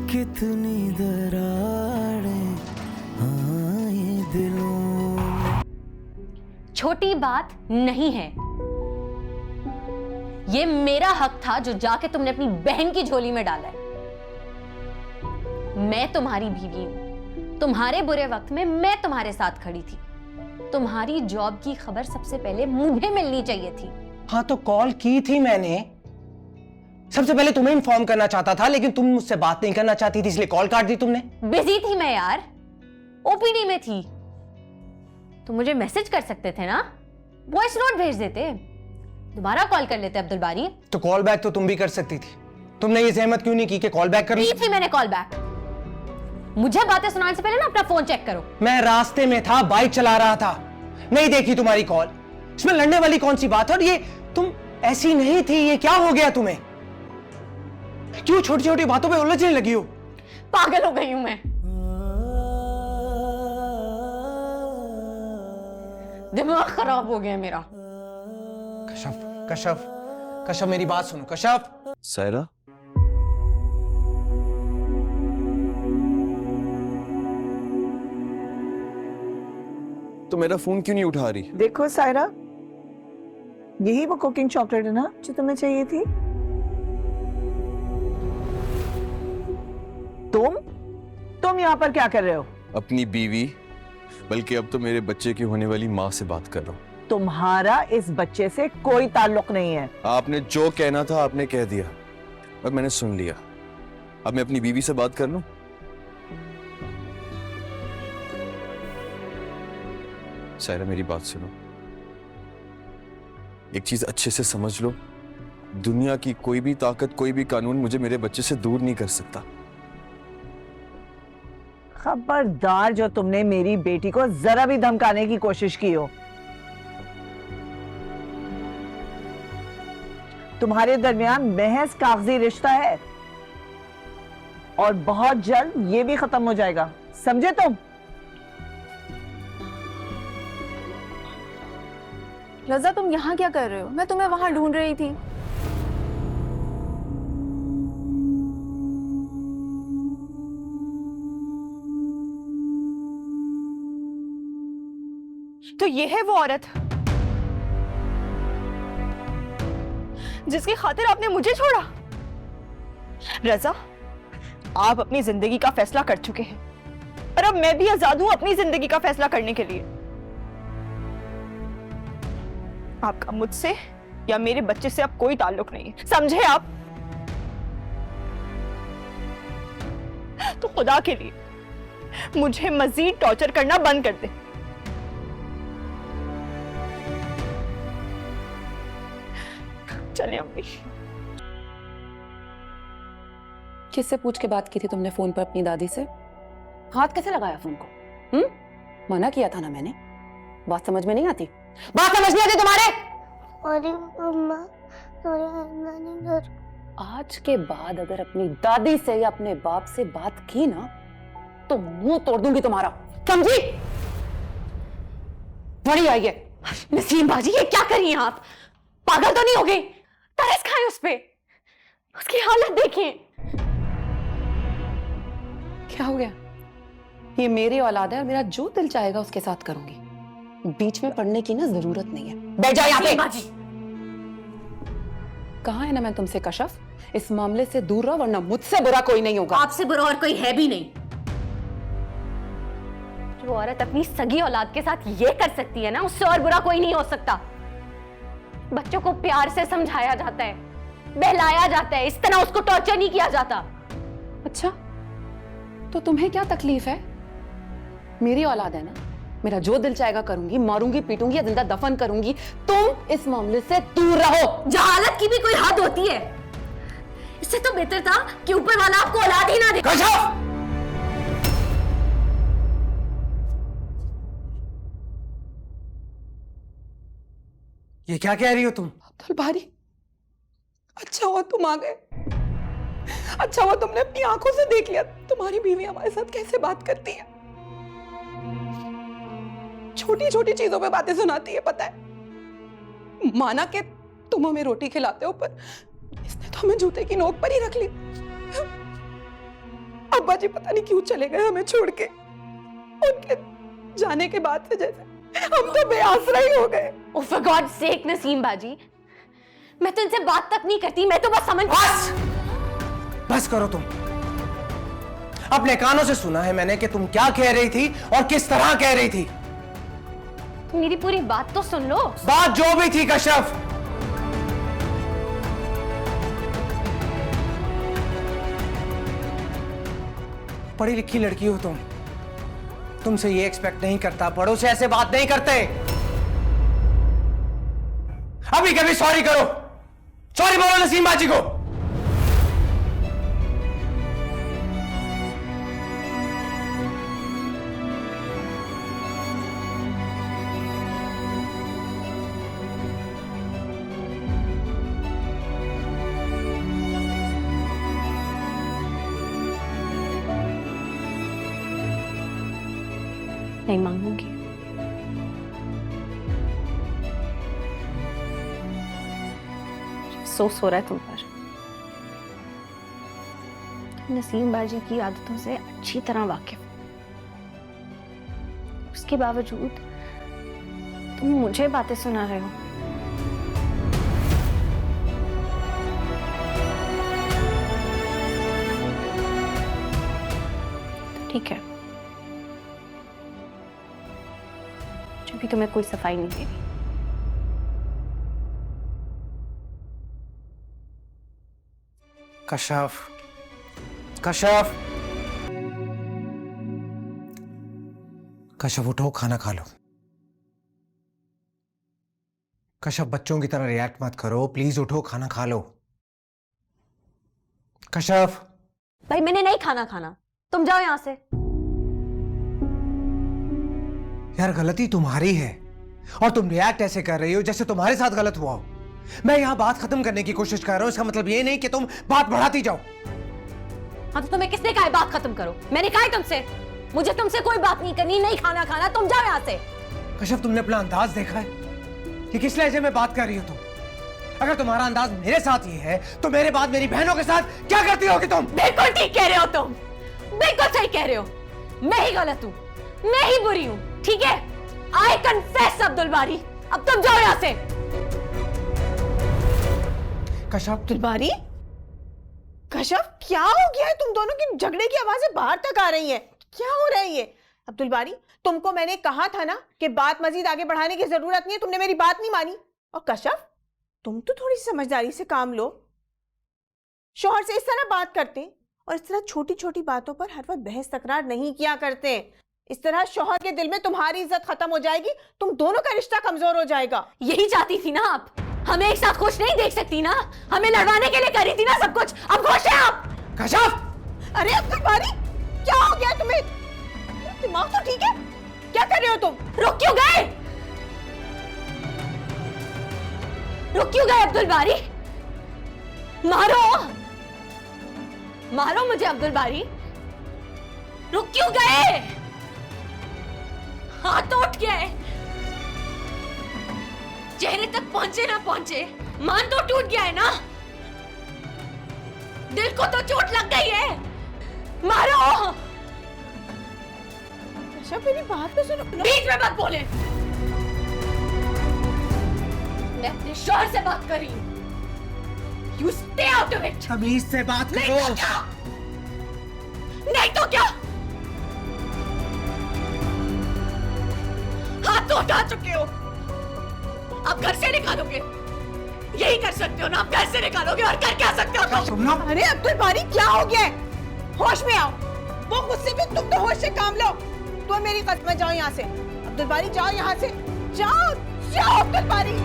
कितनी दरारें आए दिलों में। छोटी बात नहीं है, ये मेरा हक था जो जाके तुमने अपनी बहन की झोली में डाला है। मैं तुम्हारी बीवी हूं, तुम्हारे बुरे वक्त में मैं तुम्हारे साथ खड़ी थी। तुम्हारी जॉब की खबर सबसे पहले मुझे मिलनी चाहिए थी। हाँ तो कॉल की थी मैंने, सबसे पहले तुम्हें इन्फॉर्म करना चाहता था, लेकिन तुम मुझसे बात नहीं करना चाहती थी, इसलिए कॉल काट दी तुमने। बिजी थी मैं यार, ओपीडी में थी। तुम मुझे मैसेज कर सकते थे ना, वॉइस नोट भेज देते, दोबारा कॉल कर लेते अब्दुल बारी। तो कॉल बैक तो तुम भी कर सकती थी, तुमने ये सहमत क्यों नहीं की कि कॉल बैक कर ली थी मैंने कॉल बैक। मुझे बातें सुनाने से पहले ना अपना फोन चेक करो। मैं रास्ते में था, बाइक चला रहा था, नहीं देखी तुम्हारी कॉल। इसमें लड़ने वाली कौन सी बात है? और ये तुम ऐसी नहीं थी, ये क्या हो गया तुम्हें? क्यों छोटी छोटी बातों पे उलझने लगी हो? पागल हो गई हूं मैं, दिमाग खराब हो गया मेरा। कशफ कशफ कशफ मेरी बात सुनो कशफ। सायरा, तो मेरा फोन क्यों नहीं उठा रही? देखो सायरा, यही वो कुकिंग चॉकलेट है ना जो तुम्हें चाहिए थी? तुम यहाँ पर क्या कर रहे हो? अपनी बीवी, बल्कि अब तो मेरे बच्चे की होने वाली माँ से बात कर रहा हूँ। तुम्हारा इस बच्चे से कोई ताल्लुक नहीं है। आपने जो कहना था आपने कह दिया और मैंने सुन लिया। अब मैं अपनी बीवी से बात कर लूं? सायरा मेरी बात सुनो, एक चीज अच्छे से समझ लो, दुनिया की कोई भी ताकत, कोई भी कानून मुझे मेरे बच्चे से दूर नहीं कर सकता। खबरदार जो तुमने मेरी बेटी को जरा भी धमकाने की कोशिश की हो। तुम्हारे दरमियान महज कागजी रिश्ता है और बहुत जल्द ये भी खत्म हो जाएगा, समझे तुम? रज़ा, तुम यहाँ क्या कर रहे हो? मैं तुम्हें वहां ढूंढ रही थी। तो ये है वो औरत जिसकी खातिर आपने मुझे छोड़ा। रज़ा, आप अपनी जिंदगी का फैसला कर चुके हैं और अब मैं भी आजाद हूं अपनी जिंदगी का फैसला करने के लिए। आपका मुझसे या मेरे बच्चे से अब कोई ताल्लुक नहीं है, समझे आप? तो खुदा के लिए मुझे मजीद टॉर्चर करना बंद कर दे। चले अम्मी। किससे पूछ के बात की थी तुमने फोन पर अपनी दादी से? हाथ कैसे लगाया फोन को? मना किया था ना मैंने। बात समझ में नहीं आती? बात समझ नहीं आती तुम्हारे? अरे मम्मा, नानी घर। आज के बाद अगर अपनी दादी से या अपने बाप से बात की ना तो मुंह तोड़ दूंगी तुम्हारा, समझी? बड़ी आई है। नसीम बाजी, ये क्या करी हैं आप? पागल तो नहीं हो गई? तरस खाए उस पे, उसकी हालत देखिए। क्या हो गया? ये मेरी औलाद है और मेरा जो दिल चाहेगा उसके साथ करूंगी। बीच में पड़ने की ना जरूरत नहीं है। बैठ जाओ यहाँ पे। कहा है ना मैं तुमसे कशफ, इस मामले से दूर रहो वरना मुझसे बुरा कोई नहीं होगा। आपसे बुरा और कोई है भी नहीं। जो औरत अपनी सगी औलाद के साथ ये कर सकती है ना, उससे और बुरा कोई नहीं हो सकता। बच्चों को प्यार से समझाया जाता है, बहलाया जाता है, इस तरह उसको टॉर्चर नहीं किया जाता। अच्छा, तो तुम्हें क्या तकलीफ है? मेरी औलाद है ना, मेरा जो दिल चाहेगा करूंगी, मारूंगी, पीटूंगी या जिंदा दफन करूंगी। तुम इस मामले से दूर रहो। जहालत की भी कोई हद होती है। इससे तो बेहतर था कि ऊपर वाला आपको औलाद ही ना दे। ये क्या कह रही हो तुम? अब्दुल बारी, अच्छा हुआ तुम आ गए। अच्छा हुआ तुमने अपनी आंखों से देख लिया तुम्हारी बीवी हमारे साथ कैसे बात करती है। छोटी छोटी चीजों पे बातें सुनाती है, पता है। माना कि तुम हमें रोटी खिलाते हो, पर इसने तो हमें जूते की नोक पर ही रख ली। अब्बा जी पता नहीं क्यों चले गए हमें छोड़ के। उनके जाने के बाद से जैसे हम तो बेआसरा ही हो गए। Oh, for God's sake, Naseem बाजी, मैं तो इनसे बात तक नहीं करती, मैं तो बस समझ। बस करो तुम। अपने कानों से सुना है मैंने कि तुम क्या कह रही थी और किस तरह कह रही थी। मेरी पूरी बात तो सुन लो। बात जो भी थी कश्यप, पढ़ी लिखी लड़की हो तुम, तुमसे ये एक्सपेक्ट नहीं करता, बड़ों से ऐसे बात नहीं करते। अभी कभी सॉरी करो, सॉरी बोलो नसीम बाजी को। नहीं मांगूंगी। अफसोस हो रहा है तुम पर। तुम नसीम बाजी की आदतों से अच्छी तरह वाकिफ हो। उसके बावजूद तुम मुझे बातें सुना रहे हो। तो ठीक है, जो भी तुम्हें कोई सफाई नहीं देनी। कश्यप, कश्यप, कश्यप उठो, खाना खा लो। कश्यप बच्चों की तरह रिएक्ट मत करो, प्लीज उठो, खाना खा लो। कश्यप। भाई मैंने नहीं खाना खाना, तुम जाओ यहां से। यार गलती तुम्हारी है और तुम रिएक्ट ऐसे कर रही हो जैसे तुम्हारे साथ गलत हुआ हो। मैं यहां बात खत्म करने की कोशिश कर रहा हूं, इसका मतलब ये नहीं कि तुम बात बढ़ाती जाओ। हाँ तो तुम्हें किसने कहा है बात खत्म करो? मैंने कहा है तुमसे, मुझे तुमसे कोई बात नहीं करनी, नहीं खाना खाना, तुम जाओ यहां से। कश्यप तुमने अपना अंदाज देखा है कि किस लहजे में बात कर रही हो तुम? अगर तुम्हारा अंदाज मेरे साथ ये है तो मेरे बाद मेरी बहनों के साथ क्या करती होगी तुम? बिल्कुल ठीक कह रहे हो तुम, बिल्कुल सही कह रहे हो। मैं ही गलत हूँ, मैं ही बुरी हूँ, ठीक है? आई कन्फेस अब्दुल बारी, अब तुम जाओ यहां से। कश्यप। अब्दुल बारी, कश्यप क्या हो गया है? तुम दोनों की झगड़े की आवाजें बाहर तक आ रही हैं। क्या हो रहा है ये? अब्दुल बारी, तुमको मैंने कहा था ना कि बात मजीद आगे बढ़ाने की जरूरत नहीं है, तुमने मेरी बात नहीं मानी। और कश्यप, तुम तो थोड़ी समझदारी से काम लो। शौहर से इस तरह बात करते और इस तरह छोटी छोटी बातों पर हर वक्त बहस तकरार नहीं किया करते। इस तरह शौहर के दिल में तुम्हारी इज्जत खत्म हो जाएगी, तुम दोनों का रिश्ता कमजोर हो जाएगा। यही चाहती थी ना आप? हमें एक साथ खुश नहीं देख सकती ना? हमें लड़वाने के लिए करी थी ना सब कुछ, अब खुश है आप? कश्यप! अरे अब्दुल बारी, क्या हो गया तुम्हें? दिमाग तो ठीक है? क्या कर रहे हो तुम? रुक क्यों गए? रुक क्यों गए अब्दुल बारी? मारो, मारो मुझे अब्दुल बारी। रुक क्यों गए? हाथ तो उठ गए, चेहरे तक पहुंचे ना पहुंचे, मान तो टूट गया है ना? दिल को तो चोट लग गई है, मारो। अच्छा मेरी बात तो सुनो। बीच में मत बोले, मैं अपने शौहर से बात कर रही हूं। You stay out of it. तमीज से बात करो। नहीं तो क्या? नहीं तो क्या? हाथ तो उठा चुके हो, आप घर से निकालोगे? यही कर सकते हो ना, आप घर से निकालोगे और कर क्या सकते हो तुम? अरे अब्दुल बारी, क्या हो गया है? होश में आओ। वो गुस्से में, तुम तो होश से काम लो। तुम मेरी कसम, जाओ यहाँ से। अब्दुल बारी जाओ यहाँ से, जाओ जाओ अब्दुल बारी।